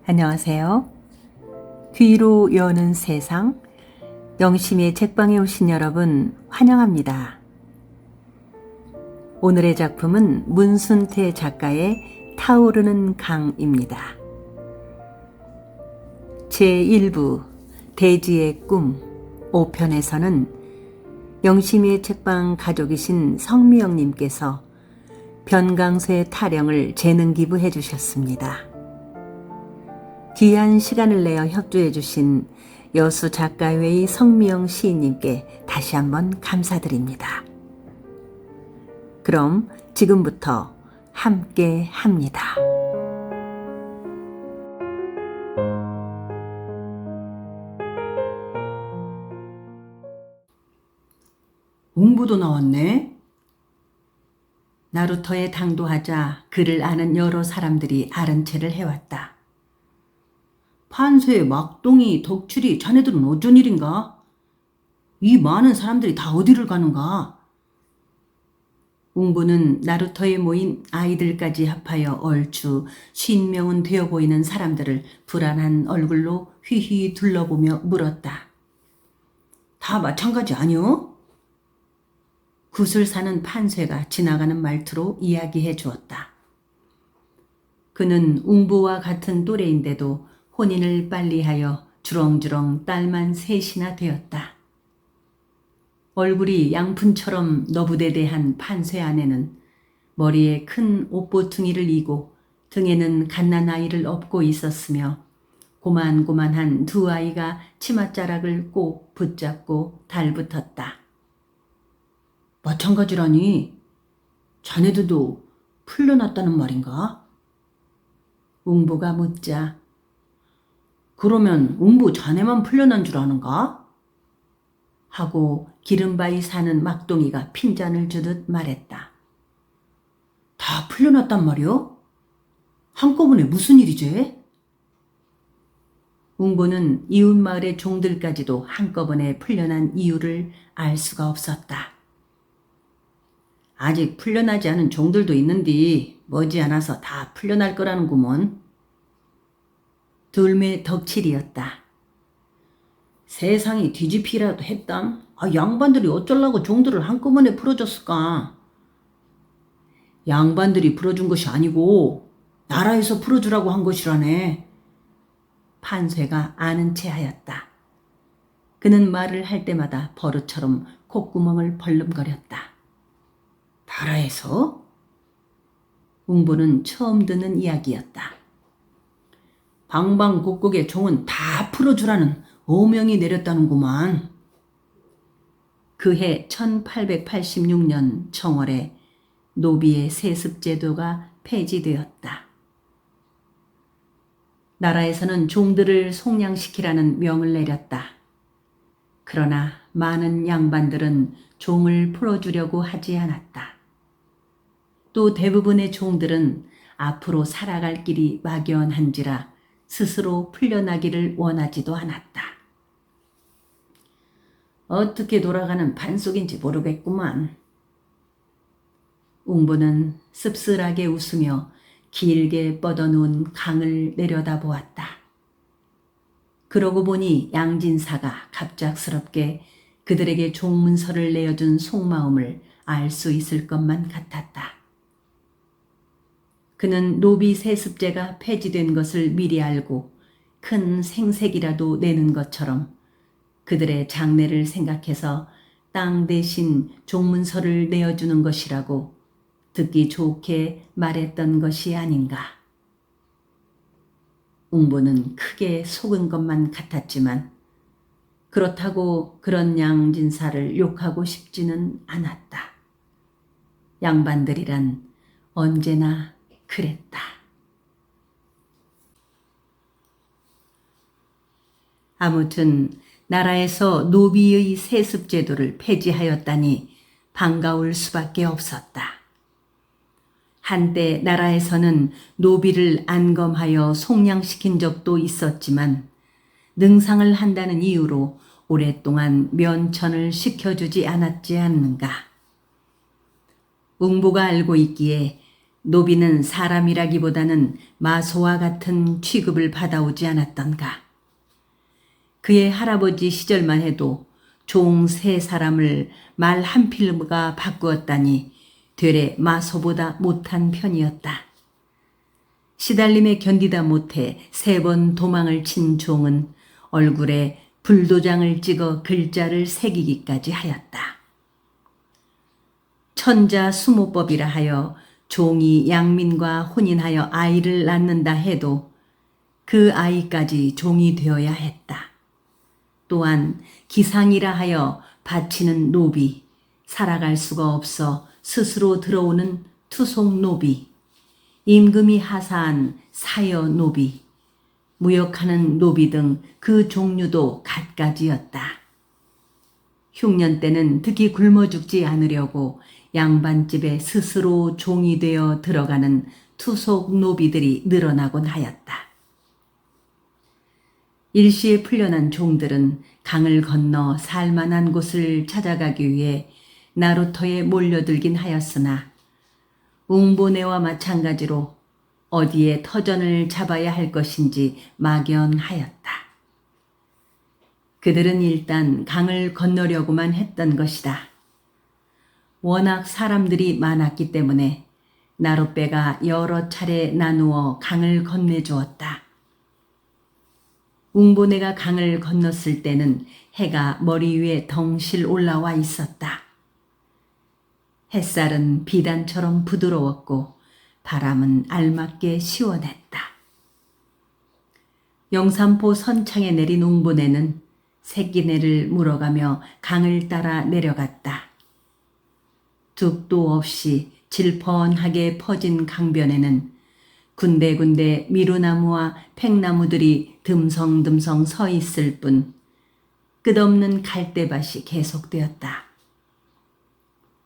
안녕하세요. 귀로 여는 세상, 영심의 책방에 오신 여러분 환영합니다. 오늘의 작품은 문순태 작가의 타오르는 강입니다. 제1부 대지의 꿈 5편에서는 영심의 책방 가족이신 성미영님께서 변강소의 타령을 재능 기부해 주셨습니다. 귀한 시간을 내어 협조해 주신 여수 작가회의 성미영 시인님께 다시 한번 감사드립니다. 그럼 지금부터 함께 합니다. 웅부도 나왔네. 나루터에 당도하자 그를 아는 여러 사람들이 아른 체를 해왔다. 판세, 막동이, 덕출이 자네들은 어쩐 일인가? 이 많은 사람들이 다 어디를 가는가? 웅부는 나루터에 모인 아이들까지 합하여 얼추 50명은 되어 보이는 사람들을 불안한 얼굴로 휘휘 둘러보며 물었다. 다 마찬가지 아니오? 굿을 사는 판쇠가 지나가는 말투로 이야기해 주었다. 그는 웅부와 같은 또래인데도 혼인을 빨리하여 주렁주렁 딸만 셋이나 되었다. 얼굴이 양푼처럼 너부대대한 판쇠 아내는 머리에 큰 옷보퉁이를 이고 등에는 갓난아이를 업고 있었으며 고만고만한 두 아이가 치맛자락을 꼭 붙잡고 달붙었다. 마찬가지라니 자네들도 풀려났다는 말인가? 웅부가 묻자 그러면 웅부 자네만 풀려난 줄 아는가? 하고 기름바위 사는 막동이가 핀잔을 주듯 말했다. 다 풀려났단 말이오? 한꺼번에 무슨 일이지? 웅부는 이웃마을의 종들까지도 한꺼번에 풀려난 이유를 알 수가 없었다. 아직 풀려나지 않은 종들도 있는데 머지않아서 다 풀려날 거라는구먼. 둘매 덕칠이었다. 세상이 뒤집히라도 했담. 양반들이 어쩌려고 종들을 한꺼번에 풀어줬을까? 양반들이 풀어준 것이 아니고 나라에서 풀어주라고 한 것이라네. 판쇠가 아는 체 하였다. 그는 말을 할 때마다 버릇처럼 콧구멍을 벌름거렸다. 나라에서? 웅부는 처음 듣는 이야기였다. 방방곡곡의 종은 다 풀어주라는 어명이 내렸다는구만. 그해 1886년 청월에 노비의 세습제도가 폐지되었다. 나라에서는 종들을 속량시키라는 명을 내렸다. 그러나 많은 양반들은 종을 풀어주려고 하지 않았다. 또 대부분의 종들은 앞으로 살아갈 길이 막연한지라 스스로 풀려나기를 원하지도 않았다. 어떻게 돌아가는 판속인지 모르겠구만. 웅부는 씁쓸하게 웃으며 길게 뻗어놓은 강을 내려다보았다. 그러고 보니 양진사가 갑작스럽게 그들에게 종문서를 내어준 속마음을 알 수 있을 것만 같았다. 그는 노비 세습제가 폐지된 것을 미리 알고 큰 생색이라도 내는 것처럼 그들의 장래를 생각해서 땅 대신 종문서를 내어주는 것이라고 듣기 좋게 말했던 것이 아닌가. 웅부는 크게 속은 것만 같았지만 그렇다고 그런 양진사를 욕하고 싶지는 않았다. 양반들이란 언제나 그랬다. 아무튼 나라에서 노비의 세습제도를 폐지하였다니 반가울 수밖에 없었다. 한때 나라에서는 노비를 안검하여 속량시킨 적도 있었지만 능상을 한다는 이유로 오랫동안 면천을 시켜주지 않았지 않는가. 웅부가 알고 있기에 노비는 사람이라기보다는 마소와 같은 취급을 받아오지 않았던가. 그의 할아버지 시절만 해도 종 3사람을 말 한 필가 바꾸었다니 되레 마소보다 못한 편이었다. 시달림에 견디다 못해 3번 도망을 친 종은 얼굴에 불도장을 찍어 글자를 새기기까지 하였다. 천자수모법이라 하여 종이 양민과 혼인하여 아이를 낳는다 해도 그 아이까지 종이 되어야 했다. 또한 기상이라 하여 바치는 노비, 살아갈 수가 없어 스스로 들어오는 투속 노비, 임금이 하사한 사여 노비, 무역하는 노비 등 그 종류도 갖가지였다. 흉년 때는 특히 굶어 죽지 않으려고 양반집에 스스로 종이 되어 들어가는 투속 노비들이 늘어나곤 하였다. 일시에 풀려난 종들은 강을 건너 살만한 곳을 찾아가기 위해 나루터에 몰려들긴 하였으나 웅보네와 마찬가지로 어디에 터전을 잡아야 할 것인지 막연하였다. 그들은 일단 강을 건너려고만 했던 것이다. 워낙 사람들이 많았기 때문에 나룻배가 여러 차례 나누어 강을 건네주었다. 웅보네가 강을 건넜을 때는 해가 머리 위에 덩실 올라와 있었다. 햇살은 비단처럼 부드러웠고 바람은 알맞게 시원했다. 영산포 선창에 내린 웅보네는 새끼네를 물어가며 강을 따라 내려갔다. 둑도 없이 질펀하게 퍼진 강변에는 군데군데 미루나무와 팽나무들이 듬성듬성 서 있을 뿐 끝없는 갈대밭이 계속되었다.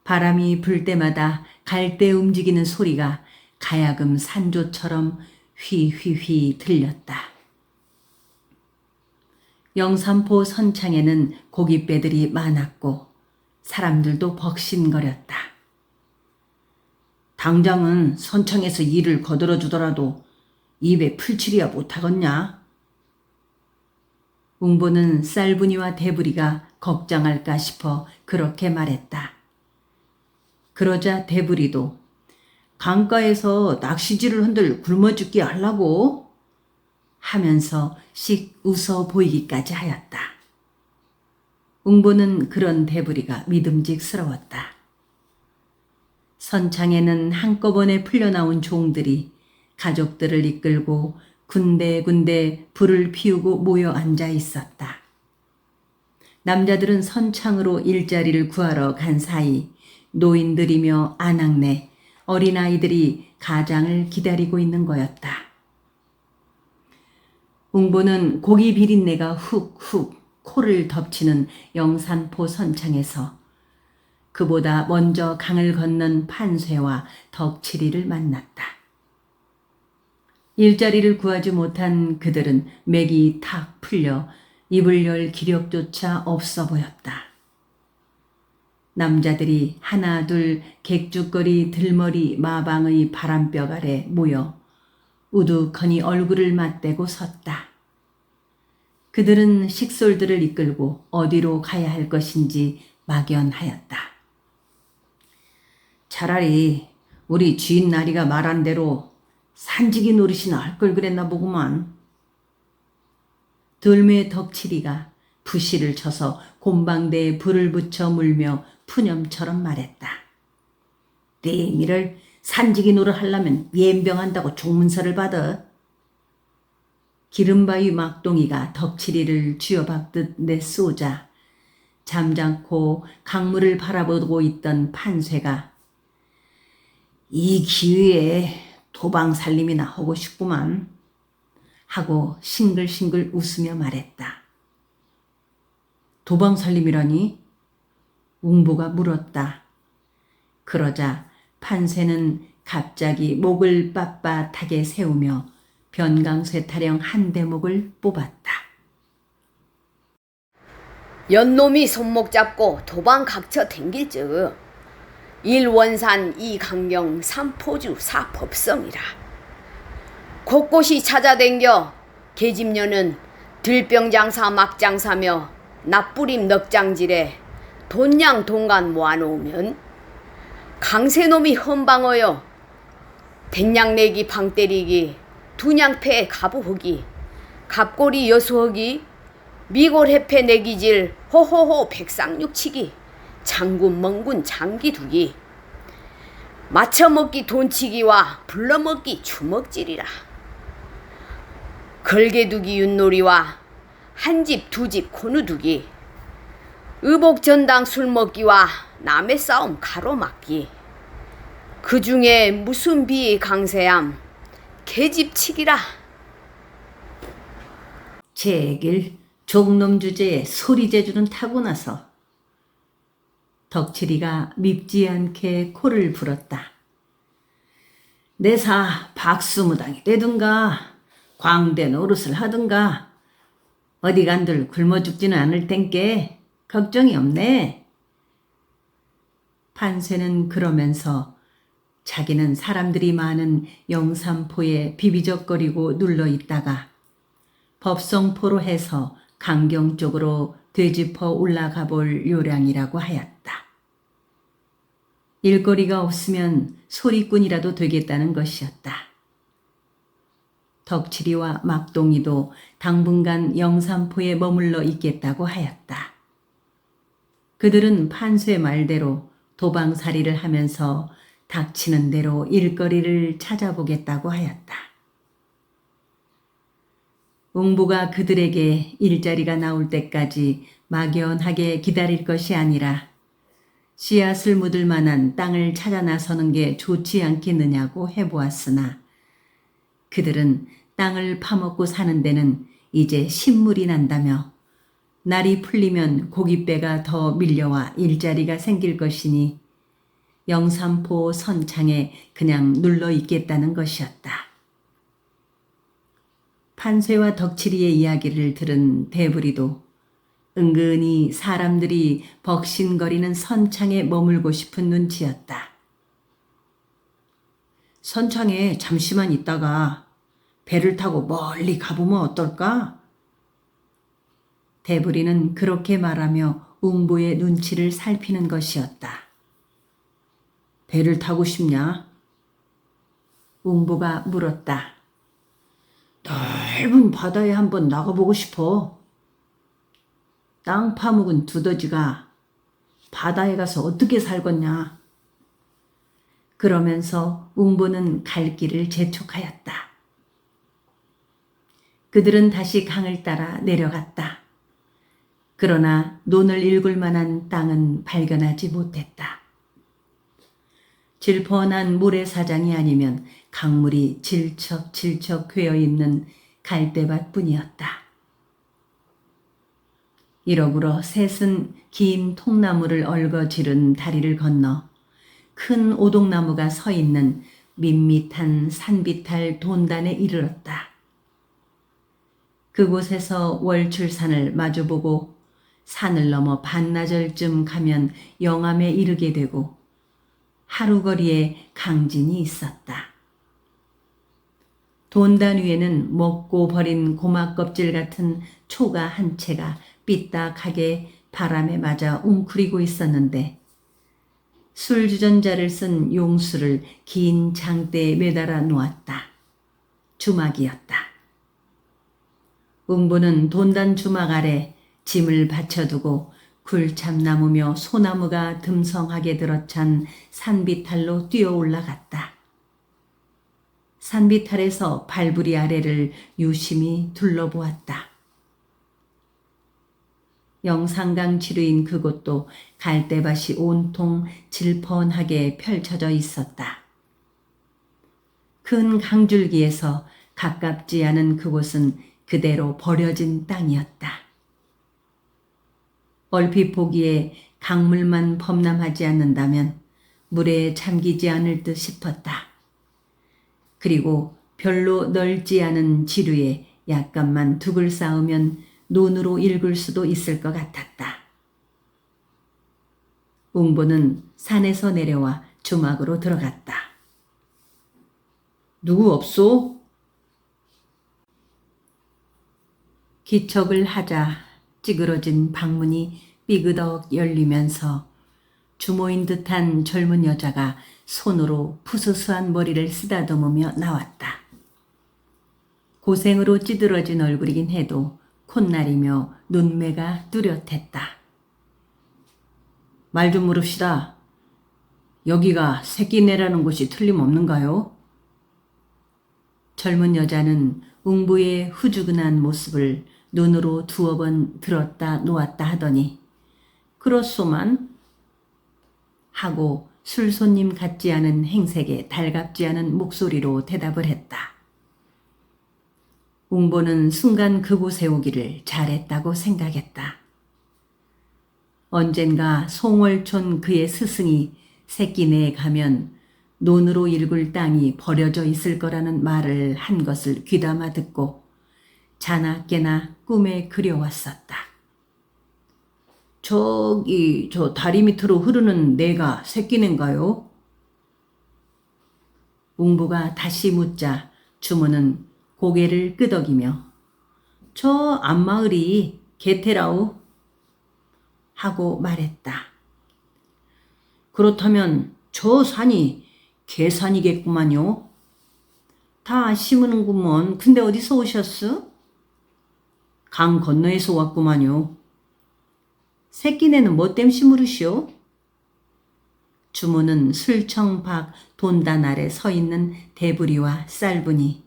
바람이 불 때마다 갈대 움직이는 소리가 가야금 산조처럼 휘휘휘 들렸다. 영산포 선창에는 고깃배들이 많았고 사람들도 벅신거렸다. 당장은 선창에서 일을 거들어주더라도 입에 풀칠이야 못하겠냐? 웅보는 쌀분이와 대부리가 걱정할까 싶어 그렇게 말했다. 그러자 대부리도 강가에서 낚시질을 한들 굶어 죽게 하려고? 하면서 씩 웃어 보이기까지 하였다. 웅보는 그런 대부리가 믿음직스러웠다. 선창에는 한꺼번에 풀려나온 종들이 가족들을 이끌고 군데군데 불을 피우고 모여 앉아 있었다. 남자들은 선창으로 일자리를 구하러 간 사이 노인들이며 아낙네, 어린아이들이 가장을 기다리고 있는 거였다. 웅보는 고기 비린내가 훅훅 코를 덮치는 영산포 선창에서 그보다 먼저 강을 건넌 판쇠와 덕칠이를 만났다. 일자리를 구하지 못한 그들은 맥이 탁 풀려 입을 열 기력조차 없어 보였다. 남자들이 하나 둘 객죽거리 들머리 마방의 바람벽 아래 모여 우두커니 얼굴을 맞대고 섰다. 그들은 식솔들을 이끌고 어디로 가야 할 것인지 막연하였다. 차라리 우리 주인 나리가 말한 대로 산지기 노릇이나 할 걸 그랬나 보구만. 들매의 덕칠이가 부시를 쳐서 곰방대에 불을 붙여 물며 푸념처럼 말했다. 띵이를 산지기 노릇 하려면 예병한다고 종문서를 받아. 기름바위 막동이가 덕칠이를 쥐어박듯 내쏘자 잠잠코 강물을 바라보고 있던 판쇠가 이 기회에 도방살림이나 하고 싶구만 하고 싱글싱글 웃으며 말했다. 도방살림이라니? 웅보가 물었다. 그러자 판쇠는 갑자기 목을 빳빳하게 세우며 변강쇠 타령 한 대목을 뽑았다. 연놈이 손목 잡고 도방 각처 댕길 즉 일원산 이강경 삼포주 사법성이라. 곳곳이 찾아댕겨 계집녀는 들병장사 막장사며 납부림 넉장질에 돈양 동간 모아놓으면 강세놈이 헌방어여 백냥내기 방때리기 두냥패 가부허기 갑골이 여수허기 미골해패 내기질 호호호 백상육치기 장군 멍군 장기두기 맞춰먹기 돈치기와 불러먹기 주먹질이라. 걸개두기 윷놀이와 한집 두집 코누두기 의복전당 술먹기와 남의 싸움 가로막기 그 중에 무슨 비 강세함 계집치기라. 제길 종놈 주제에 소리제주는 타고나서 덕칠이가 밉지 않게 코를 불었다. 내사 박수무당이 되든가 광대 노릇을 하든가 어디 간들 굶어 죽지는 않을 땐께 걱정이 없네. 판세는 그러면서 자기는 사람들이 많은 영산포에 비비적거리고 눌러있다가 법성포로 해서 강경 쪽으로 되짚어 올라가 볼 요량이라고 하였다. 일거리가 없으면 소리꾼이라도 되겠다는 것이었다. 덕칠이와 막동이도 당분간 영산포에 머물러 있겠다고 하였다. 그들은 판세 말대로 도방살이를 하면서 닥치는 대로 일거리를 찾아보겠다고 하였다. 웅부가 그들에게 일자리가 나올 때까지 막연하게 기다릴 것이 아니라 씨앗을 묻을 만한 땅을 찾아 나서는 게 좋지 않겠느냐고 해보았으나 그들은 땅을 파먹고 사는 데는 이제 신물이 난다며 날이 풀리면 고깃배가 더 밀려와 일자리가 생길 것이니 영산포 선창에 그냥 눌러 있겠다는 것이었다. 판세와 덕칠이의 이야기를 들은 대부리도 은근히 사람들이 벅신거리는 선창에 머물고 싶은 눈치였다. 선창에 잠시만 있다가 배를 타고 멀리 가보면 어떨까? 대부리는 그렇게 말하며 웅부의 눈치를 살피는 것이었다. 배를 타고 싶냐? 웅부가 물었다. 넓은 바다에 한번 나가보고 싶어. 땅 파묵은 두더지가 바다에 가서 어떻게 살겠냐? 그러면서 웅부는 갈 길을 재촉하였다. 그들은 다시 강을 따라 내려갔다. 그러나 논을 일굴 만한 땅은 발견하지 못했다. 질펀한 모래사장이 아니면 강물이 질척질척 괴어있는 갈대밭뿐이었다. 이러므로 셋은 긴 통나무를 얽어지른 다리를 건너 큰 오동나무가 서 있는 밋밋한 산비탈 돈단에 이르렀다. 그곳에서 월출산을 마주보고 산을 넘어 반나절쯤 가면 영암에 이르게 되고 하루거리에 강진이 있었다. 돈단 위에는 먹고 버린 고막 껍질 같은 초가 한 채가 삐딱하게 바람에 맞아 웅크리고 있었는데 술주전자를 쓴 용수를 긴 장대에 매달아 놓았다. 주막이었다. 웅부는 돈단 주막 아래 짐을 받쳐두고 굴참나무며 소나무가 듬성하게 들어찬 산비탈로 뛰어 올라갔다. 산비탈에서 발부리 아래를 유심히 둘러보았다. 영산강 지류인 그곳도 갈대밭이 온통 질펀하게 펼쳐져 있었다. 큰 강줄기에서 가깝지 않은 그곳은 그대로 버려진 땅이었다. 얼핏 보기에 강물만 범람하지 않는다면 물에 잠기지 않을 듯 싶었다. 그리고 별로 넓지 않은 지류에 약간만 둑을 쌓으면 논으로 읽을 수도 있을 것 같았다. 웅보는 산에서 내려와 주막으로 들어갔다. 누구 없소? 기척을 하자 찌그러진 방문이 삐그덕 열리면서 주모인 듯한 젊은 여자가 손으로 푸스스한 머리를 쓰다듬으며 나왔다. 고생으로 찌들어진 얼굴이긴 해도 콧날이며 눈매가 뚜렷했다. 말 좀 물읍시다. 여기가 새끼네라는 곳이 틀림없는가요? 젊은 여자는 웅부의 후주근한 모습을 눈으로 두어 번 들었다 놓았다 하더니 그렇소만 하고 술손님 같지 않은 행색에 달갑지 않은 목소리로 대답을 했다. 웅보는 순간 그곳에 오기를 잘했다고 생각했다. 언젠가 송월촌 그의 스승이 새끼네에 가면 논으로 일굴 땅이 버려져 있을 거라는 말을 한 것을 귀담아 듣고 자나 깨나 꿈에 그려왔었다. 저기 저 다리 밑으로 흐르는 내가 새끼네인가요? 웅부가 다시 묻자 주모는 고개를 끄덕이며 저 앞마을이 개태라우 하고 말했다. 그렇다면 저 산이 개산이겠구만요. 다 심으는구먼. 근데 어디서 오셨어? 강 건너에서 왔구만요. 새끼네는 뭐 땜 심으르시오? 주모는 술청 밖 돈단 아래 서 있는 대부리와 쌀분이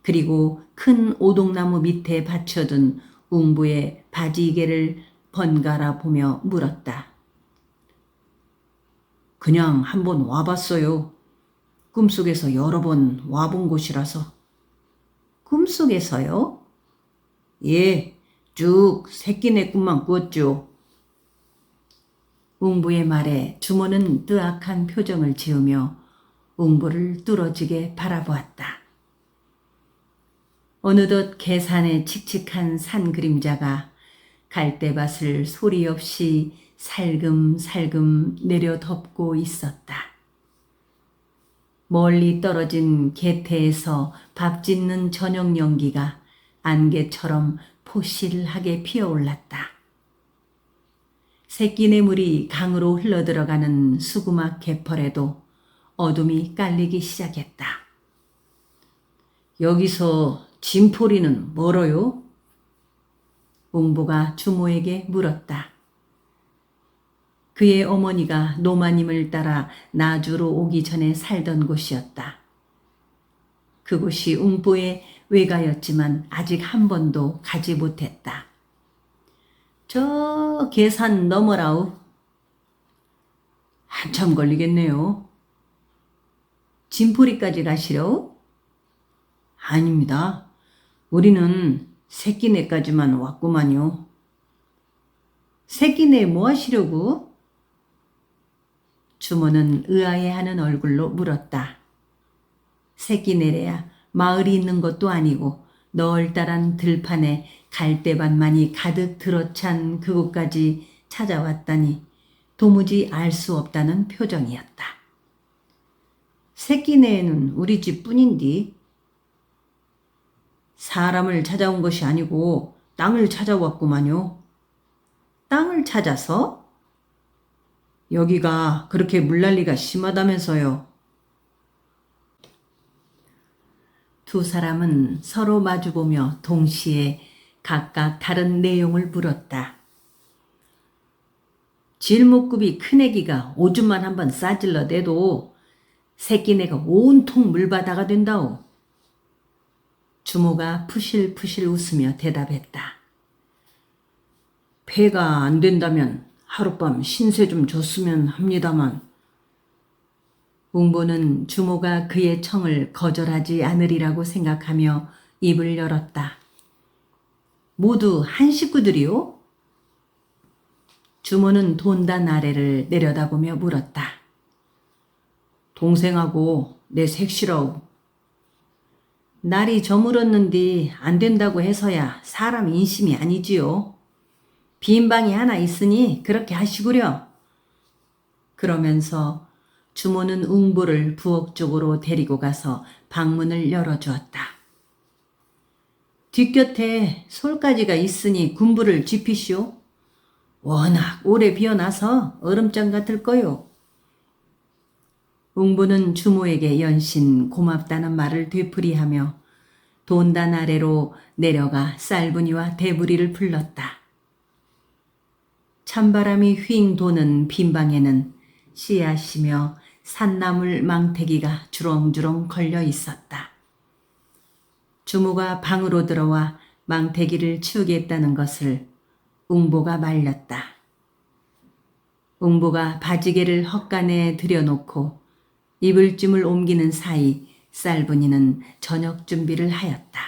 그리고 큰 오동나무 밑에 받쳐둔 웅부의 바지개를 번갈아 보며 물었다. 그냥 한번 와봤어요. 꿈속에서 여러 번 와본 곳이라서. 꿈속에서요? 예, 쭉 새끼네 꿈만 꾸었죠. 웅부의 말에 주모는 뜨악한 표정을 지으며 웅부를 뚫어지게 바라보았다. 어느덧 계산의 칙칙한 산 그림자가 갈대밭을 소리 없이 살금살금 내려 덮고 있었다. 멀리 떨어진 개태에서 밥 짓는 저녁 연기가 안개처럼 포실하게 피어올랐다. 새끼네물이 강으로 흘러들어가는 수구막 개펄에도 어둠이 깔리기 시작했다. 여기서 진포리는 멀어요? 웅보가 주모에게 물었다. 그의 어머니가 노마님을 따라 나주로 오기 전에 살던 곳이었다. 그곳이 웅보의 외가였지만 아직 한 번도 가지 못했다. 저 계산 넘어라우. 한참 걸리겠네요. 진포리까지 가시려우? 아닙니다. 우리는 새끼네까지만 왔구만요. 새끼네 뭐 하시려고? 주모는 의아해하는 얼굴로 물었다. 새끼네래야 마을이 있는 것도 아니고 널따란 들판에 갈대밭만이 가득 들어찬 그곳까지 찾아왔다니 도무지 알 수 없다는 표정이었다. 새끼네에는 우리 집뿐인디. 사람을 찾아온 것이 아니고 땅을 찾아왔구만요. 땅을 찾아서? 여기가 그렇게 물난리가 심하다면서요. 두 사람은 서로 마주보며 동시에 각각 다른 내용을 물었다. 질목급이 큰애기가 오줌만 한번 싸질러 대도 새끼네가 온통 물바다가 된다오. 주모가 푸실푸실 웃으며 대답했다. 배가 안 된다면 하룻밤 신세 좀 줬으면 합니다만. 웅보는 주모가 그의 청을 거절하지 않으리라고 생각하며 입을 열었다. 모두 한 식구들이요? 주모는 돈단 아래를 내려다보며 물었다. 동생하고 내 색시라우. 날이 저물었는디 안 된다고 해서야 사람 인심이 아니지요. 빈 방이 하나 있으니 그렇게 하시구려. 그러면서 주모는 웅보를 부엌 쪽으로 데리고 가서 방문을 열어주었다. 뒷곁에 솔가지가 있으니 군부를 짚이시오. 워낙 오래 비어나서 얼음장 같을 거요. 웅부는 주모에게 연신 고맙다는 말을 되풀이하며 돈단 아래로 내려가 쌀분이와 대부리를 불렀다. 찬바람이 휙 도는 빈방에는 씨앗이며 산나물 망태기가 주렁주렁 걸려 있었다. 주모가 방으로 들어와 망태기를 치우겠다는 것을 웅보가 말렸다. 웅보가 바지개를 헛간에 들여놓고 이불짐을 옮기는 사이 쌀분이는 저녁 준비를 하였다.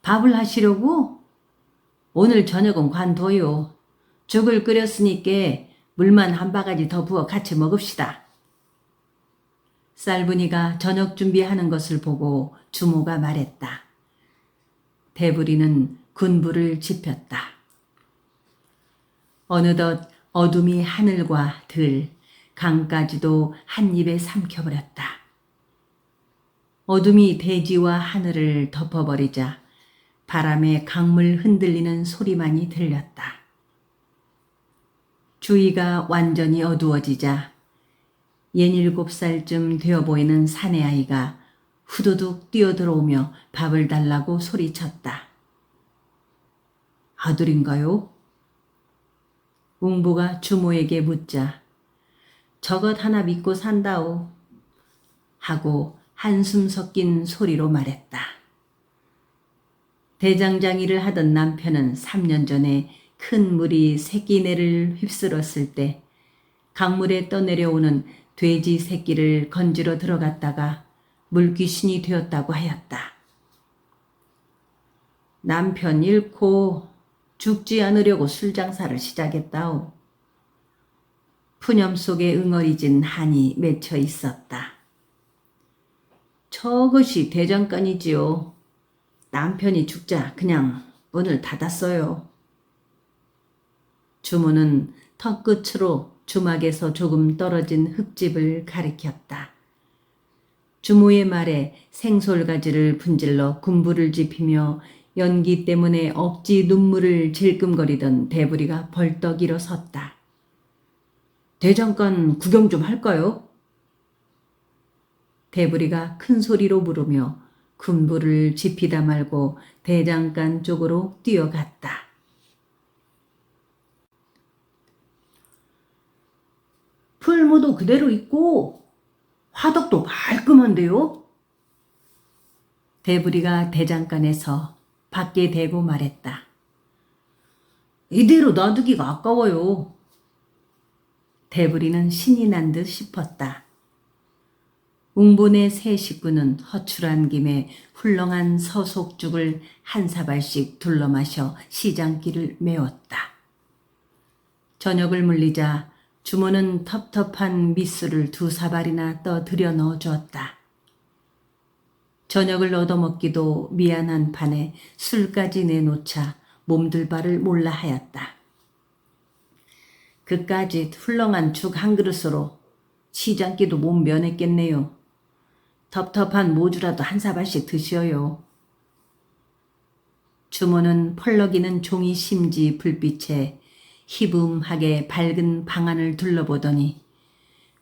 밥을 하시려고? 오늘 저녁은 관둬요. 죽을 끓였으니까 물만 한 바가지 더 부어 같이 먹읍시다. 쌀분이가 저녁 준비하는 것을 보고 주모가 말했다. 대부리는 군부를 짚였다. 어느덧 어둠이 하늘과 들, 강까지도 한 입에 삼켜버렸다. 어둠이 대지와 하늘을 덮어버리자 바람에 강물 흔들리는 소리만이 들렸다. 주위가 완전히 어두워지자 67살쯤 되어 보이는 사내아이가 후두둑 뛰어들어오며 밥을 달라고 소리쳤다. 아들인가요? 웅부가 주모에게 묻자 저것 하나 믿고 산다오 하고 한숨 섞인 소리로 말했다. 대장장이를 하던 남편은 3년 전에 큰 물이 새끼네를 휩쓸었을 때 강물에 떠내려오는 돼지 새끼를 건지러 들어갔다가 물귀신이 되었다고 하였다. 남편 잃고 죽지 않으려고 술장사를 시작했다오. 푸념 속에 응어리진 한이 맺혀 있었다. 저것이 대장간이지요. 남편이 죽자 그냥 문을 닫았어요. 주모는 턱끝으로 주막에서 조금 떨어진 흙집을 가리켰다. 주모의 말에 생솔가지를 분질러 군부를 짚이며 연기 때문에 억지 눈물을 질끔거리던 대부리가 벌떡 일어섰다. 대장간 구경 좀 할까요? 대부리가 큰 소리로 물으며 군부를 짚이다 말고 대장간 쪽으로 뛰어갔다. 풀무도 그대로 있고 화덕도 말끔한데요? 대부리가 대장간에서 밖에 대고 말했다. 이대로 놔두기가 아까워요. 대부리는 신이 난 듯 싶었다. 웅본의 세 식구는 허출한 김에 훌렁한 서속죽을 한 사발씩 둘러 마셔 시장길을 메웠다. 저녁을 물리자 주모는 텁텁한 밑술을 2사발이나 떠 들여 넣어 주었다. 저녁을 얻어먹기도 미안한 판에 술까지 내놓자 몸둘 바를 몰라 하였다. 그까짓 훌렁한 죽 한 그릇으로 시장기도 못 면했겠네요. 텁텁한 모주라도 한 사발씩 드시어요. 주모는 펄럭이는 종이 심지 불빛에 희붐하게 밝은 방 안을 둘러보더니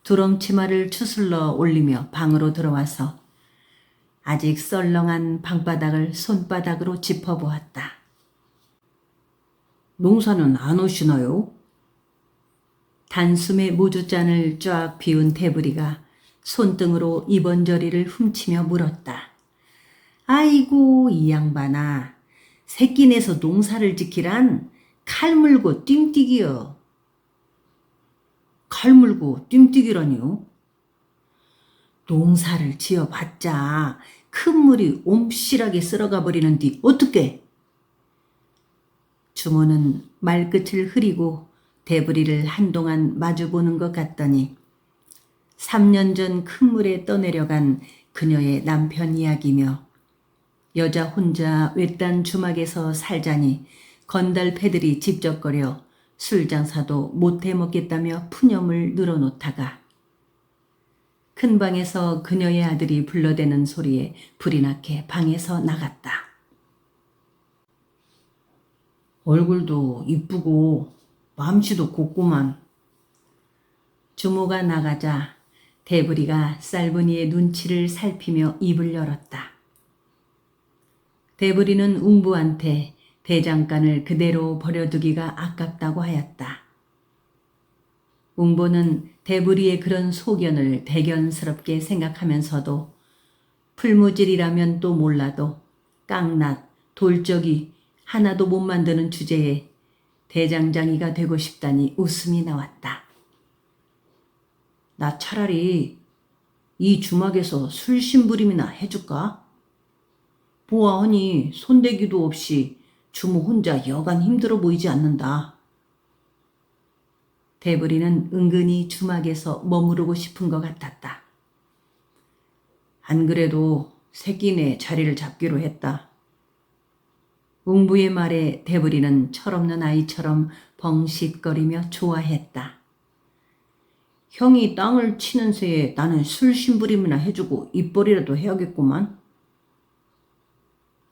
두렁치마를 추슬러 올리며 방으로 들어와서 아직 썰렁한 방바닥을 손바닥으로 짚어보았다. 농사는 안 오시나요? 단숨에 모주잔을 쫙 비운 대부리가 손등으로 이번저리를 훔치며 물었다. 아이고 이 양반아, 새끼 내서 농사를 지키란 칼 물고 띵뛰기요. 칼 물고 띵뛰기라니요? 농사를 지어봤자 큰 물이 옴실하게 쓸어가 버리는디 어떻게? 주모는 말끝을 흐리고 대부리를 한동안 마주보는 것 같더니 3년 전 큰 물에 떠내려간 그녀의 남편 이야기며 여자 혼자 외딴 주막에서 살자니 건달 패들이 집적거려 술장사도 못해 먹겠다며 푸념을 늘어놓다가 큰 방에서 그녀의 아들이 불러대는 소리에 불이 나게 방에서 나갔다. 얼굴도 이쁘고 맘씨도 곱구만. 주모가 나가자 대부리가 쌀분이의 눈치를 살피며 입을 열었다. 대부리는 웅부한테 대장간을 그대로 버려두기가 아깝다고 하였다. 웅보는 대부리의 그런 소견을 대견스럽게 생각하면서도 풀무질이라면 또 몰라도 깡낫, 돌적이 하나도 못 만드는 주제에 대장장이가 되고 싶다니 웃음이 나왔다. 나 차라리 이 주막에서 술심부림이나 해줄까? 보아하니 손대기도 없이 주모 혼자 여간 힘들어 보이지 않는다. 대부리는 은근히 주막에서 머무르고 싶은 것 같았다. 안 그래도 새끼네 자리를 잡기로 했다. 웅부의 말에 대부리는 철없는 아이처럼 벙싯거리며 좋아했다. 형이 땅을 치는 새에 나는 술심부림이나 해주고 입벌이라도 해야겠구만.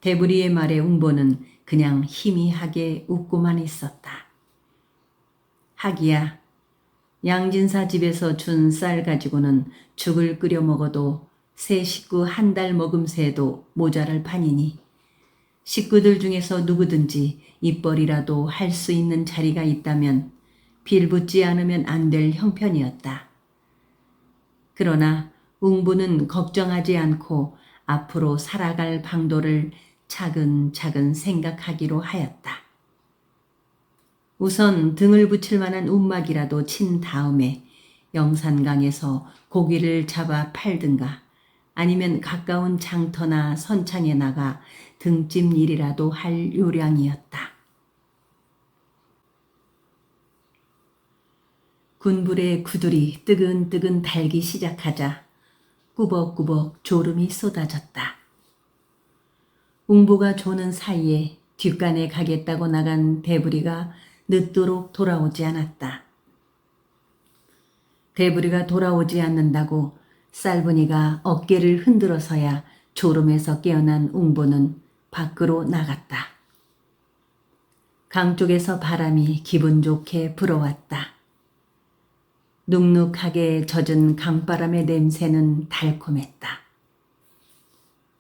대부리의 말에 웅보는 그냥 희미하게 웃고만 있었다. 하기야 양진사 집에서 준 쌀 가지고는 죽을 끓여 먹어도 새 식구 한 달 먹음새에도 모자랄 판이니 식구들 중에서 누구든지 입벌이라도 할 수 있는 자리가 있다면 빌붙지 않으면 안 될 형편이었다. 그러나 웅부는 걱정하지 않고 앞으로 살아갈 방도를 차근차근 생각하기로 하였다. 우선 등을 붙일 만한 움막이라도 친 다음에 영산강에서 고기를 잡아 팔든가 아니면 가까운 장터나 선창에 나가 등짐 일이라도 할 요량이었다. 군불의 구들이 뜨근뜨근 달기 시작하자 꾸벅꾸벅 졸음이 쏟아졌다. 웅보가 조는 사이에 뒷간에 가겠다고 나간 대부리가 늦도록 돌아오지 않았다. 대부리가 돌아오지 않는다고 쌀분이가 어깨를 흔들어서야 졸음에서 깨어난 웅보는 밖으로 나갔다. 강 쪽에서 바람이 기분 좋게 불어왔다. 눅눅하게 젖은 강바람의 냄새는 달콤했다.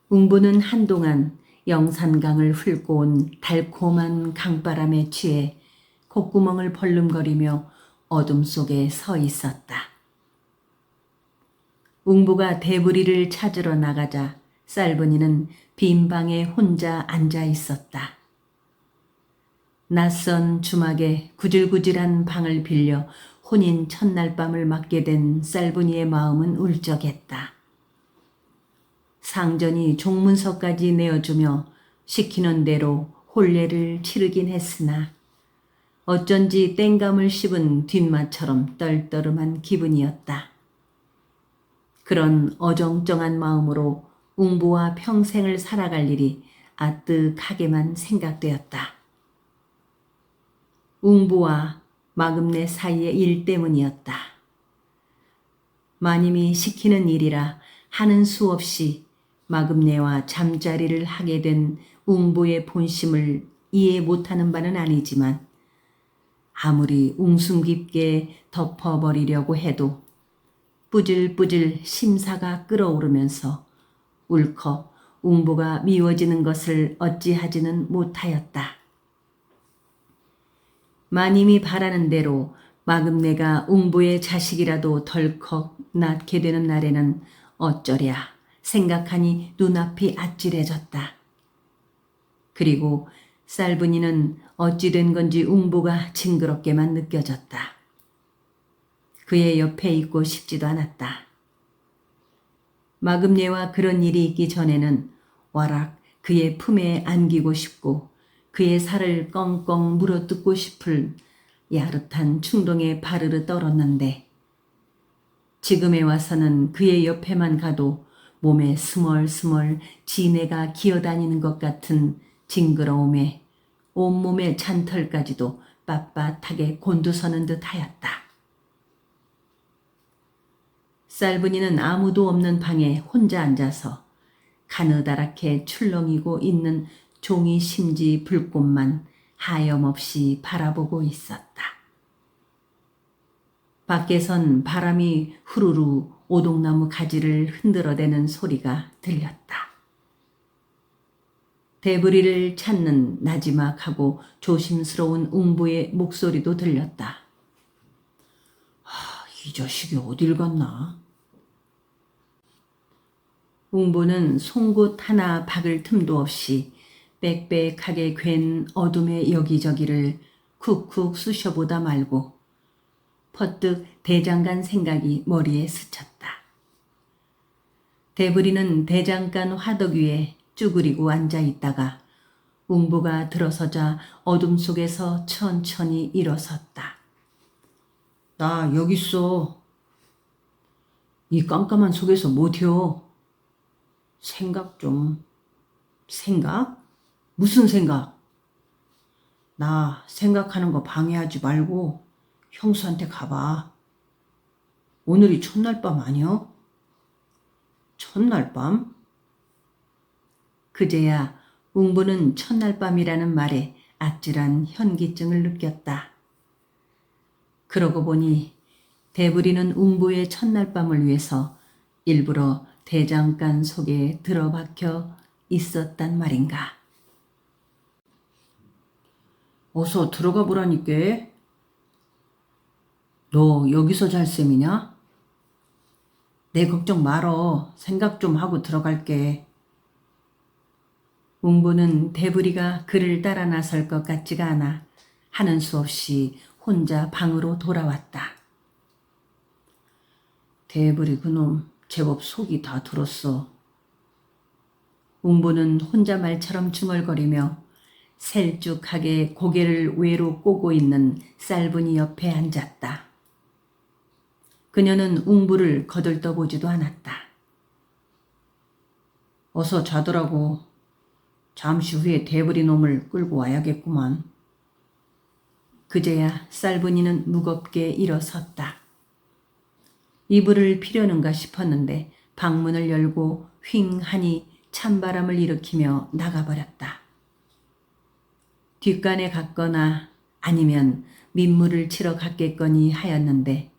웅보는 한동안 영산강을 훑고 온 달콤한 강바람에 취해 콧구멍을 벌름거리며 어둠 속에 서 있었다. 웅보가 대부리를 찾으러 나가자 쌀분이는 빈 방에 혼자 앉아 있었다. 낯선 주막에 구질구질한 방을 빌려 혼인 첫날 밤을 맞게 된 쌀분이의 마음은 울적했다. 상전이 종문서까지 내어주며 시키는 대로 혼례를 치르긴 했으나 어쩐지 땡감을 씹은 뒷맛처럼 떨떠름한 기분이었다. 그런 어정쩡한 마음으로 웅보와 평생을 살아갈 일이 아뜩하게만 생각되었다. 웅보와 마금내 사이의 일 때문이었다. 마님이 시키는 일이라 하는 수 없이 마금내와 잠자리를 하게 된 웅보의 본심을 이해 못하는 바는 아니지만 아무리 웅숭 깊게 덮어버리려고 해도 뿌질뿌질 심사가 끓어오르면서 울컥 웅보가 미워지는 것을 어찌하지는 못하였다. 마님이 바라는 대로 마금내가 웅보의 자식이라도 덜컥 낳게 되는 날에는 어쩌랴 생각하니 눈앞이 아찔해졌다. 그리고 쌀분이는 어찌 된 건지 웅보가 징그럽게만 느껴졌다. 그의 옆에 있고 싶지도 않았다. 마금내와 그런 일이 있기 전에는 와락 그의 품에 안기고 싶고 그의 살을 껑껑 물어뜯고 싶을 야릇한 충동에 바르르 떨었는데 지금에 와서는 그의 옆에만 가도 몸에 스멀스멀 지네가 기어다니는 것 같은 징그러움에 온몸의 잔털까지도 빳빳하게 곤두서는 듯 하였다. 쌀분이는 아무도 없는 방에 혼자 앉아서 가느다랗게 출렁이고 있는 종이 심지 불꽃만 하염없이 바라보고 있었다. 밖에선 바람이 후루루 오동나무 가지를 흔들어대는 소리가 들렸다. 대부리를 찾는 나지막하고 조심스러운 웅부의 목소리도 들렸다. 이 자식이 어딜 갔나? 웅부는 송곳 하나 박을 틈도 없이 빽빽하게 괜 어둠의 여기저기를 쿡쿡 쑤셔보다 말고 퍼뜩 대장간 생각이 머리에 스쳤다. 대부리는 대장간 화덕 위에 쭈그리고 앉아 있다가 웅부가 들어서자 어둠 속에서 천천히 일어섰다. 나 여기 있어. 이 깜깜한 속에서 못해요. 생각 좀. 생각? 무슨 생각? 나 생각하는 거 방해하지 말고 형수한테 가봐. 오늘이 첫날 밤 아니여? 첫날 밤? 그제야 웅부는 첫날 밤이라는 말에 아찔한 현기증을 느꼈다. 그러고 보니 대부리는 웅부의 첫날 밤을 위해서 일부러 대장간 속에 들어박혀 있었단 말인가. 어서 들어가 보라니까. 너 여기서 잘 셈이냐? 내 걱정 말어. 생각 좀 하고 들어갈게. 웅부는 대부리가 그를 따라 나설 것 같지가 않아 하는 수 없이 혼자 방으로 돌아왔다. 대부리 그놈 제법 속이 다 들었어. 웅부는 혼자 말처럼 중얼거리며 셀쭉하게 고개를 외로 꼬고 있는 쌀분이 옆에 앉았다. 그녀는 웅부를 거들떠보지도 않았다. 어서 자더라고. 잠시 후에 대부리 놈을 끌고 와야겠구만. 그제야 쌀분이는 무겁게 일어섰다. 이불을 피려는가 싶었는데 방문을 열고 휑 하니 찬바람을 일으키며 나가버렸다. 뒷간에 갔거나 아니면 민물을 치러 갔겠거니 하였는데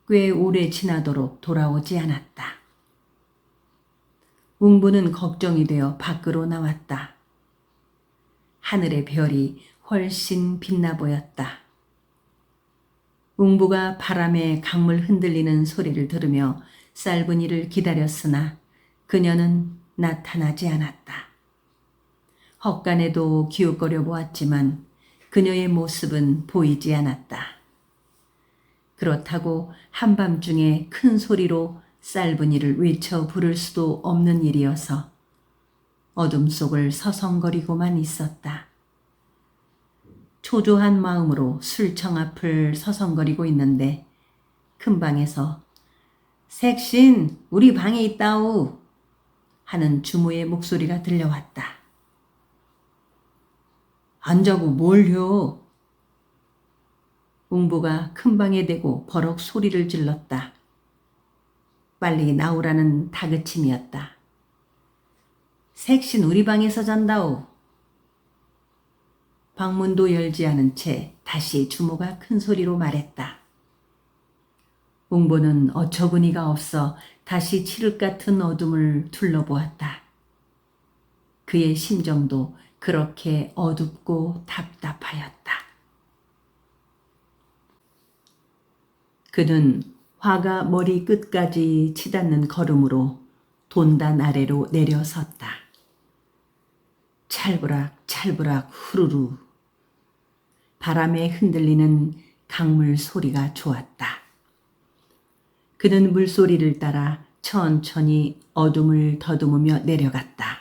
꽤 오래 지나도록 돌아오지 않았다. 웅부는 걱정이 되어 밖으로 나왔다. 하늘의 별이 훨씬 빛나 보였다. 웅부가 바람에 강물 흔들리는 소리를 들으며 쌀분이를 기다렸으나 그녀는 나타나지 않았다. 헛간에도 기웃거려 보았지만 그녀의 모습은 보이지 않았다. 그렇다고 한밤중에 큰 소리로 쌀분이를 외쳐 부를 수도 없는 일이어서 어둠 속을 서성거리고만 있었다. 초조한 마음으로 술청 앞을 서성거리고 있는데 큰방에서 색신 우리 방에 있다우 하는 주모의 목소리가 들려왔다. 안 자고 뭘요? 웅부가 큰방에 대고 버럭 소리를 질렀다. 빨리 나오라는 다그침이었다. 색신 우리 방에서 잔다오. 방문도 열지 않은 채 다시 주모가 큰 소리로 말했다. 웅보는 어처구니가 없어 다시 칠흑 같은 어둠을 둘러보았다. 그의 심정도 그렇게 어둡고 답답하였다. 그는 화가 머리 끝까지 치닫는 걸음으로 돈단 아래로 내려섰다. 찰부락 찰부락 후루루 바람에 흔들리는 강물 소리가 좋았다. 그는 물소리를 따라 천천히 어둠을 더듬으며 내려갔다.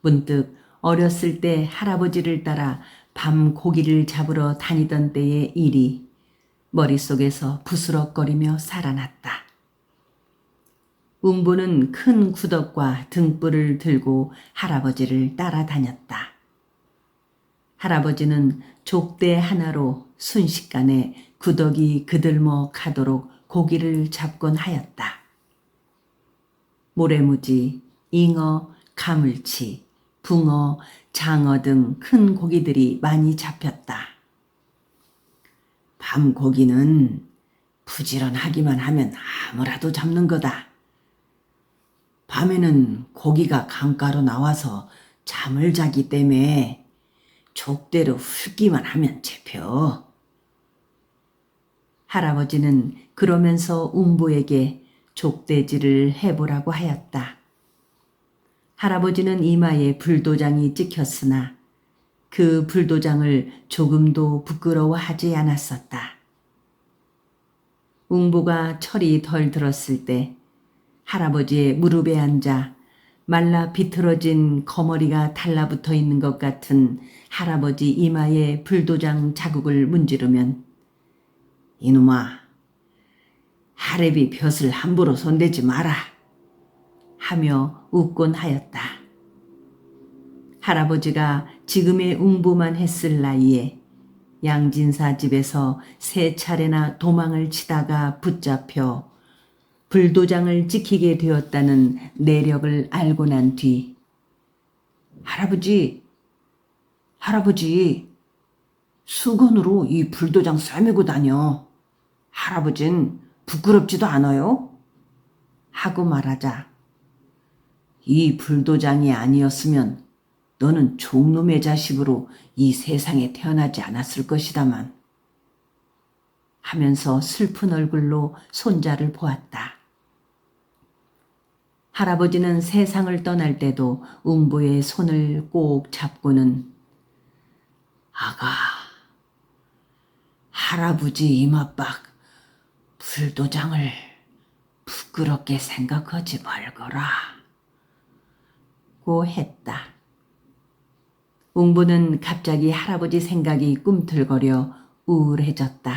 문득 어렸을 때 할아버지를 따라 밤 고기를 잡으러 다니던 때의 일이 머릿속에서 부스럭거리며 살아났다. 웅부는 큰 구덕과 등불을 들고 할아버지를 따라다녔다. 할아버지는 족대 하나로 순식간에 구더기 그들머 가도록 고기를 잡곤 하였다. 모래무지, 잉어, 가물치, 붕어, 장어 등 큰 고기들이 많이 잡혔다. 밤 고기는 부지런하기만 하면 아무라도 잡는 거다. 밤에는 고기가 강가로 나와서 잠을 자기 때문에 족대로 훑기만 하면 잡혀. 할아버지는 그러면서 웅보에게 족대질을 해보라고 하였다. 할아버지는 이마에 불도장이 찍혔으나 그 불도장을 조금도 부끄러워하지 않았었다. 웅보가 철이 덜 들었을 때 할아버지의 무릎에 앉아 말라 비틀어진 거머리가 달라붙어 있는 것 같은 할아버지 이마에 불도장 자국을 문지르면 이놈아, 하랩이 벼슬 함부로 손대지 마라 하며 웃곤 하였다. 할아버지가 지금의 웅보만 했을 나이에 양진사 집에서 3차례나 도망을 치다가 붙잡혀 불도장을 지키게 되었다는 내력을 알고 난 뒤 할아버지, 수건으로 이 불도장 싸매고 다녀. 할아버진 부끄럽지도 않아요? 하고 말하자 이 불도장이 아니었으면 너는 종놈의 자식으로 이 세상에 태어나지 않았을 것이다만 하면서 슬픈 얼굴로 손자를 보았다. 할아버지는 세상을 떠날 때도 웅보의 손을 꼭 잡고는 아가, 할아버지 이마박 불도장을 부끄럽게 생각하지 말거라 고 했다. 웅보는 갑자기 할아버지 생각이 꿈틀거려 우울해졌다.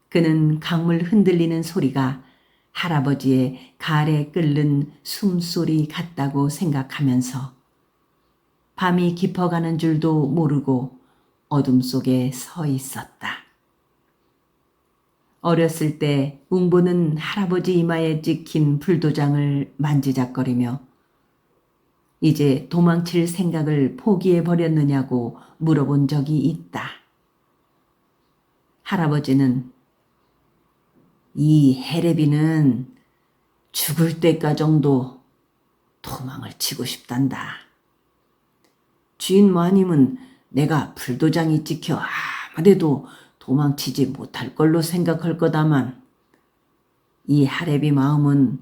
그는 강물 흔들리는 소리가 할아버지의 가래 끓는 숨소리 같다고 생각하면서 밤이 깊어가는 줄도 모르고 어둠 속에 서 있었다. 어렸을 때 웅보는 할아버지 이마에 찍힌 불도장을 만지작거리며 이제 도망칠 생각을 포기해버렸느냐고 물어본 적이 있다. 할아버지는 이 해레비는 죽을 때까 정도 도망을 치고 싶단다. 주인 마님은 내가 불도장이 찍혀 아무래도 도망치지 못할 걸로 생각할 거다만 이 하레비 마음은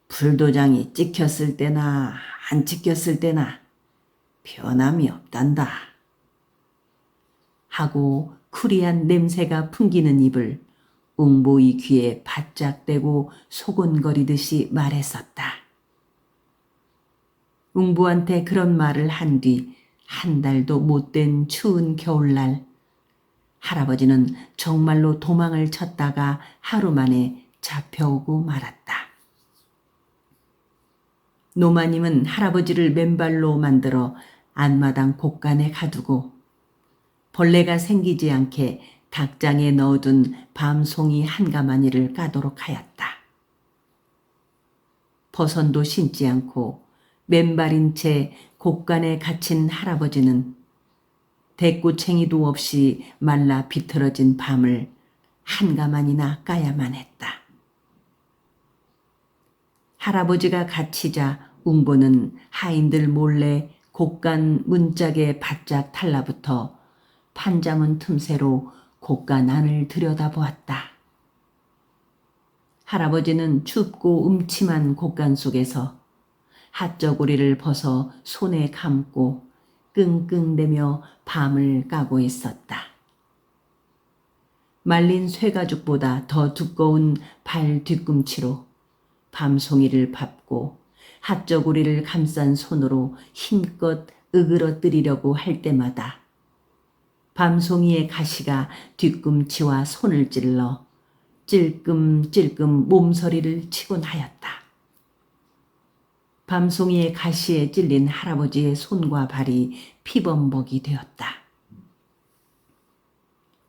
불도장이 찍혔을 때나 안 찍혔을 때나 변함이 없단다. 하고 쿠리한 냄새가 풍기는 입을 웅보의 귀에 바짝 대고 소곤거리듯이 말했었다. 웅보한테 그런 말을 한 뒤 1달도 못된 추운 겨울날 할아버지는 정말로 도망을 쳤다가 하루 만에 잡혀오고 말았다. 노마님은 할아버지를 맨발로 만들어 안마당 곳간에 가두고 벌레가 생기지 않게 닭장에 넣어둔 밤송이 한 가마니를 까도록 하였다. 버선도 신지 않고 맨발인 채 곳간에 갇힌 할아버지는 대꼬챙이도 없이 말라 비틀어진 밤을 한 가만이나 까야만 했다. 할아버지가 갇히자 웅보는 하인들 몰래 곳간 문짝에 바짝 달라붙어 판자문 틈새로 곳간 안을 들여다보았다. 할아버지는 춥고 음침한 곳간 속에서 핫저고리를 벗어 손에 감고 끙끙대며 밤을 까고 있었다. 말린 쇠가죽보다 더 두꺼운 발 뒤꿈치로 밤송이를 밟고 핫저고리를 감싼 손으로 힘껏 으그러뜨리려고 할 때마다 밤송이의 가시가 뒤꿈치와 손을 찔러 찔끔찔끔 몸서리를 치곤 하였다. 밤송이의 가시에 찔린 할아버지의 손과 발이 피범벅이 되었다.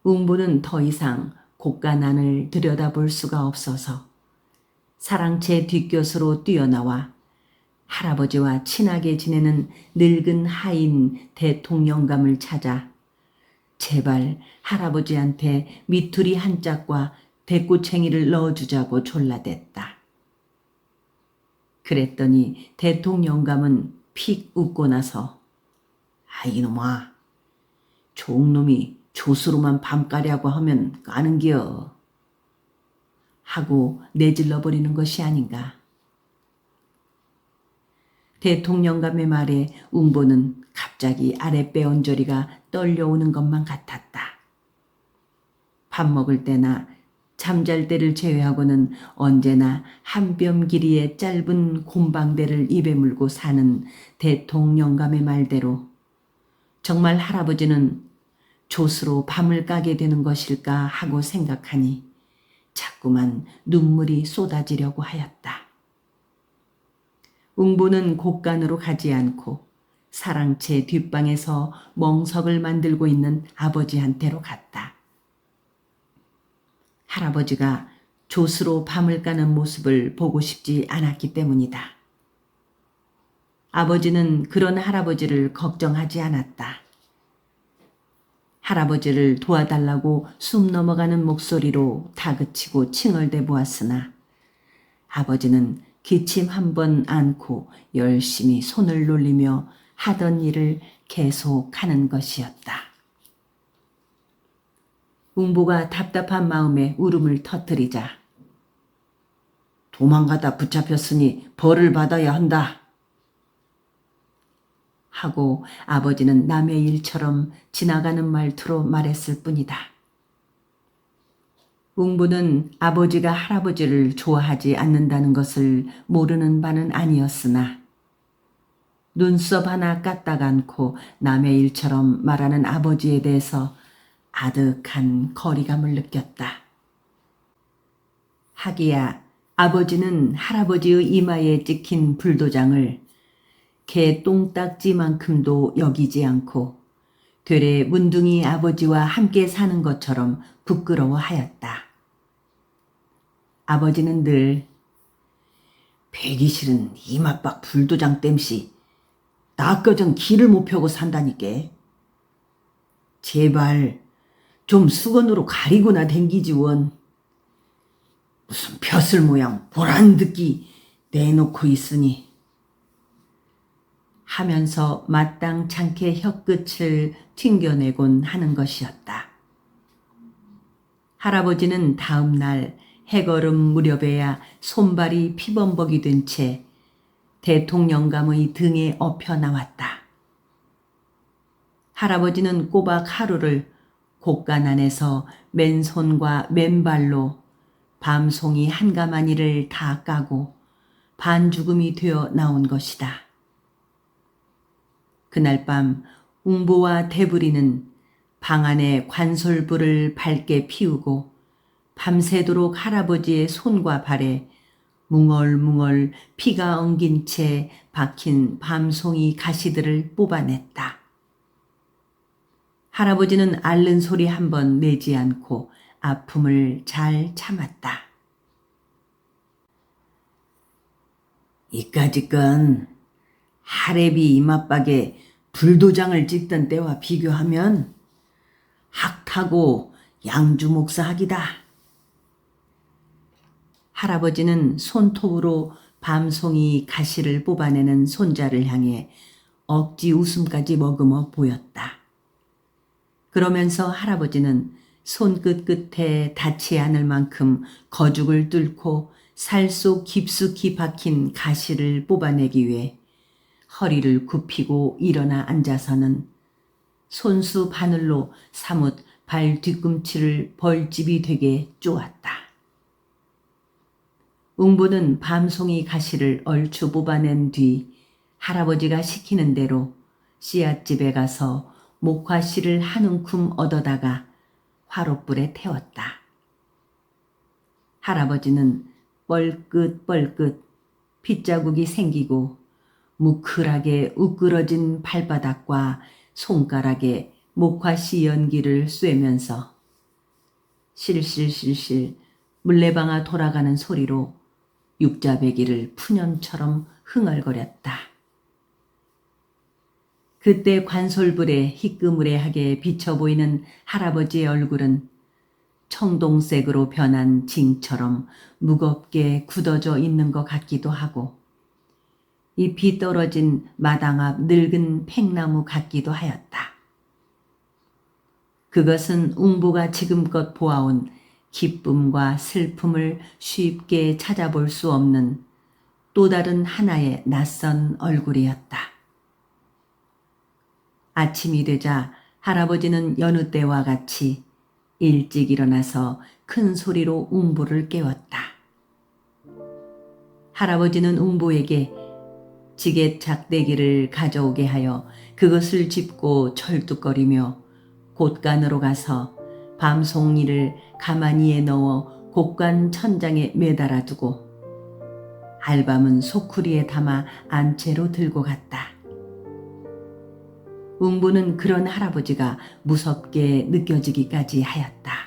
웅부는 더 이상 곡간안을 들여다볼 수가 없어서 사랑채 뒷곁으로 뛰어나와 할아버지와 친하게 지내는 늙은 하인 대통령감을 찾아 제발 할아버지한테 미투리 한 짝과 대꾸챙이를 넣어주자고 졸라댔다. 그랬더니 대통령감은 픽 웃고 나서 아 이놈아 종놈이 조수로만 밤까려고 하면 까는겨 하고 내질러 버리는 것이 아닌가. 대통령감의 말에 웅보는 갑자기 아랫배 언저리가 떨려오는 것만 같았다. 밥 먹을 때나 잠잘 때를 제외하고는 언제나 한 뼘 길이의 짧은 곰방대를 입에 물고 사는 대통령감의 말대로 정말 할아버지는 조수로 밤을 까게 되는 것일까 하고 생각하니 자꾸만 눈물이 쏟아지려고 하였다. 웅보는 곡간으로 가지 않고 사랑채 뒷방에서 멍석을 만들고 있는 아버지한테로 갔다. 할아버지가 조수로 밤을 까는 모습을 보고 싶지 않았기 때문이다. 아버지는 그런 할아버지를 걱정하지 않았다. 할아버지를 도와달라고 숨 넘어가는 목소리로 다그치고 칭얼대 보았으나 아버지는 기침 한 번 않고 열심히 손을 놀리며 하던 일을 계속하는 것이었다. 웅보가 답답한 마음에 울음을 터뜨리자 도망가다 붙잡혔으니 벌을 받아야 한다 하고 아버지는 남의 일처럼 지나가는 말투로 말했을 뿐이다. 웅부는 아버지가 할아버지를 좋아하지 않는다는 것을 모르는 바는 아니었으나 눈썹 하나 까딱 않고 남의 일처럼 말하는 아버지에 대해서 아득한 거리감을 느꼈다. 하기야 아버지는 할아버지의 이마에 찍힌 불도장을 개 똥딱지만큼도 여기지 않고 되레 문둥이 아버지와 함께 사는 것처럼 부끄러워하였다. 아버지는 늘 배기 싫은 이맛박 불도장 땜시 나꺼전 길을 못 펴고 산다니께. 제발 좀 수건으로 가리고나 댕기지 원. 무슨 벼슬 모양 보란 듣기 내놓고 있으니 하면서 마땅찮게 혀끝을 튕겨내곤 하는 것이었다. 할아버지는 다음 날 해걸음 무렵에야 손발이 피범벅이 된 채 대통령감의 등에 엎혀 나왔다. 할아버지는 꼬박 하루를 곡간 안에서 맨손과 맨발로 밤송이 한가마니를 다 까고 반죽음이 되어 나온 것이다. 그날 밤 웅보와 대부리는 방 안에 관솔불을 밝게 피우고 밤새도록 할아버지의 손과 발에 뭉얼뭉얼 피가 엉긴 채 박힌 밤송이 가시들을 뽑아냈다. 할아버지는 앓는 소리 한 번 내지 않고 아픔을 잘 참았다. 이까짓 건 하랩이 이맛박에 불도장을 찍던 때와 비교하면 학타고 양주목사하기다. 할아버지는 손톱으로 밤송이 가시를 뽑아내는 손자를 향해 억지 웃음까지 머금어 보였다. 그러면서 할아버지는 손끝 끝에 닿지 않을 만큼 거죽을 뚫고 살 속 깊숙이 박힌 가시를 뽑아내기 위해 허리를 굽히고 일어나 앉아서는 손수 바늘로 사뭇 발 뒤꿈치를 벌집이 되게 쪼았다. 웅보는 밤송이 가시를 얼추 뽑아낸 뒤 할아버지가 시키는 대로 씨앗집에 가서 목화씨를 한 움큼 얻어다가 화롯불에 태웠다. 할아버지는 뻘끗뻘끗 핏자국이 생기고 무클하게 우끄러진 발바닥과 손가락에 목화씨 연기를 쐬면서 실실실실 물레방아 돌아가는 소리로 육자배기를 푸념처럼 흥얼거렸다. 그때 관솔불에 희끄무레하게 비쳐 보이는 할아버지의 얼굴은 청동색으로 변한 징처럼 무겁게 굳어져 있는 것 같기도 하고 잎이 떨어진 마당 앞 늙은 팽나무 같기도 하였다. 그것은 웅부가 지금껏 보아온 기쁨과 슬픔을 쉽게 찾아볼 수 없는 또 다른 하나의 낯선 얼굴이었다. 아침이 되자 할아버지는 여느 때와 같이 일찍 일어나서 큰 소리로 웅부를 깨웠다. 할아버지는 웅부에게 지게 작대기를 가져오게 하여 그것을 짚고 철뚝거리며 곳간으로 가서 밤송이를 가마니에 넣어 곡간 천장에 매달아 두고 알밤은 소쿠리에 담아 안채로 들고 갔다. 웅부는 그런 할아버지가 무섭게 느껴지기까지 하였다.